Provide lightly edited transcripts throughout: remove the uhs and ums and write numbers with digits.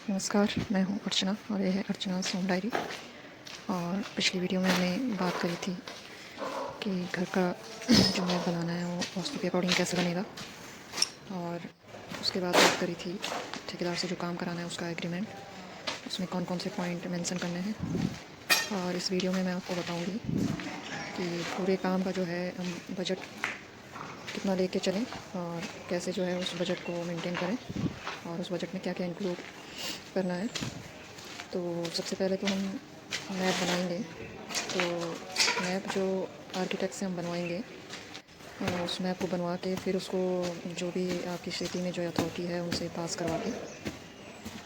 नमस्कार, मैं हूँ अर्चना और ये है अर्चनाज़ होम डायरी। और पिछली वीडियो में हमने बात करी थी कि घर का जो मैप बनाना है वो वास्तु के अकॉर्डिंग कैसे बनेगा। और उसके बाद बात करी थी ठेकेदार से जो काम कराना है उसका एग्रीमेंट, उसमें कौन कौन से पॉइंट मेंशन करने हैं। और इस वीडियो में मैं आपको बताऊंगी कि पूरे काम का जो है हम बजट कितना लेके चलें और कैसे जो है उस बजट को मेंटेन करें और उस बजट में क्या क्या इंक्लूड करना है। तो सबसे पहले तो हम मैप बनाएंगे। तो मैप जो आर्किटेक्ट से हम बनवाएंगे, उस मैप को बनवा के फिर उसको जो भी आपकी सिटी में जो अथॉरिटी है उनसे पास करवा के,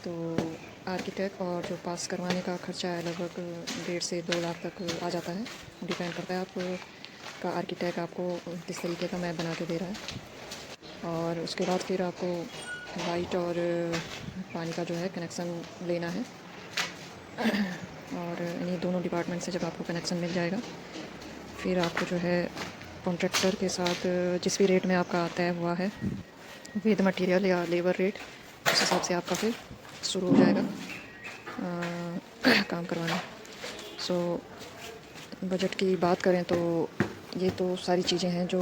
तो आर्किटेक्ट और जो पास करवाने का खर्चा है लगभग 1.5 से 2 लाख तक आ जाता है। डिपेंड करता है आप का आर्किटेक्ट आपको किस तरीके का मैप बना के दे रहा है। और उसके बाद फिर आपको लाइट और पानी का जो है कनेक्शन लेना है। और इन्हीं दोनों डिपार्टमेंट से जब आपको कनेक्शन मिल जाएगा, फिर आपको जो है कॉन्ट्रैक्टर के साथ जिस भी रेट में आपका तय हुआ है विद मटेरियल या लेबर रेट, उस हिसाब से आपका फिर शुरू हो जाएगा काम करवाना। सो बजट की बात करें तो ये तो सारी चीज़ें हैं जो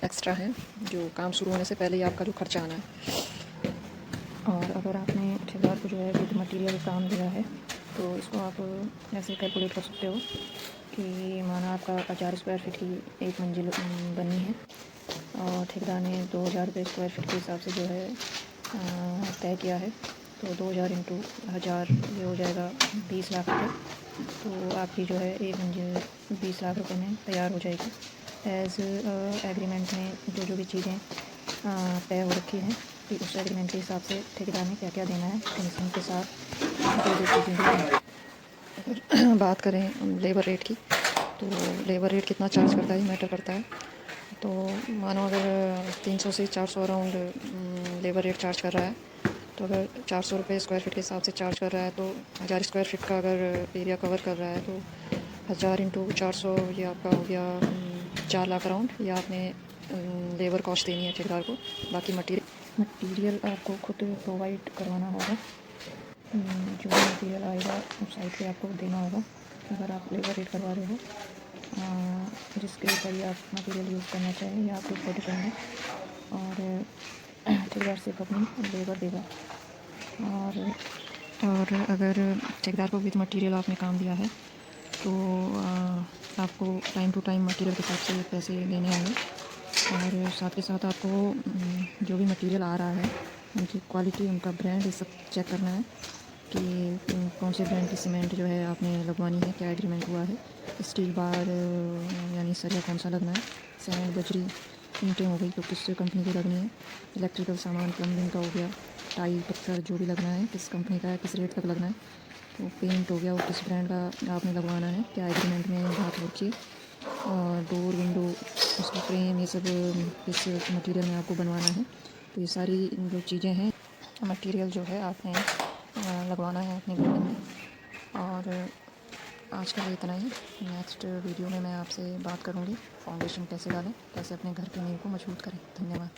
एक्स्ट्रा हैं, जो काम शुरू होने से पहले ही आपका जो खर्चा आना है। और अगर आपने ठेकेदार को जो है विद मटेरियल काम दिया है तो इसको आप ऐसे कैलकुलेट कर सकते हो कि माना आपका 1000 स्क्वायर फीट की एक मंजिल बननी है और ठेकेदार ने 2000 रुपये स्क्वायर फीट के हिसाब से जो है तय किया है। तो 2000 इंटू 1000 ये हो जाएगा 20 लाख रुपये। तो आपकी जो है एक मंजिल 20 लाख रुपये में तैयार हो जाएगी। एज़ एग्रीमेंट में जो जो भी चीज़ें तय हो रखी हैं कि उस एग्रीमेंट के हिसाब से ठेकेदार ने क्या क्या देना है, कमीशन के साथ जो जो चीज़ें हैं। अगर बात करें लेबर रेट की, तो लेबर रेट कितना चार्ज करता है मैटर करता है। तो मानो अगर 300 से 400 अराउंड लेबर रेट चार्ज कर रहा है, तो अगर 400 रुपये स्क्वायर फीट के हिसाब से चार्ज कर रहा है तो 1000 स्क्वायर फीट का अगर एरिया कवर कर रहा है तो 1000 इंटू 400 ये आपका हो गया 4 लाख अराउंड। ये आपने लेबर कॉस्ट देनी है ठेकेदार को। बाकी मटीरियल आपको खुद प्रोवाइड करवाना होगा। जो भी मटीरियल आएगा उस साइट पे आपको देना होगा अगर आप लेबर रेट करवा रहे हो। जिसके ऊपर ही आप मटीरियल यूज़ करना चाहें या आपके ऊपर डिपेंड है। और ठेकेदार सिर्फ अपनी लेबर देगा। और अगर ठेकेदार को विद मटेरियल आपने काम दिया है तो आपको टाइम टू टाइम मटेरियल के हिसाब से पैसे देने होंगे। और साथ के साथ आपको जो भी मटेरियल आ रहा है उनकी क्वालिटी, उनका ब्रांड, ये सब चेक करना है कि कौन से ब्रांड की सीमेंट जो है आपने लगवानी है, क्या एग्रीमेंट हुआ है। स्टील बार यानी सरिया कौन सा लगना है, सीमेंट, बजरी, ईंटें हो गई तो किस कंपनी की लगनी है, इलेक्ट्रिकल सामान प्लम्बिंग का हो गया, टाइल पत्थर जो भी लगना है किस कंपनी का है, किस रेट तक लगना है। तो पेंट हो गया वो किस ब्रांड का आपने लगवाना है, क्या एग्रीमेंट में बात हो रखी है। और डोर, विंडो, उसकी फ्रेम, ये सब किस मटेरियल में आपको बनवाना है। तो ये सारी जो चीज़ें हैं, मटेरियल जो है आपने लगवाना है अपने बिल्डिंग में। और आज के लिए इतना ही। नेक्स्ट वीडियो में मैं आपसे बात करूँगी फाउंडेशन कैसे डालें, कैसे अपने घर की नींव को मजबूत करें। धन्यवाद।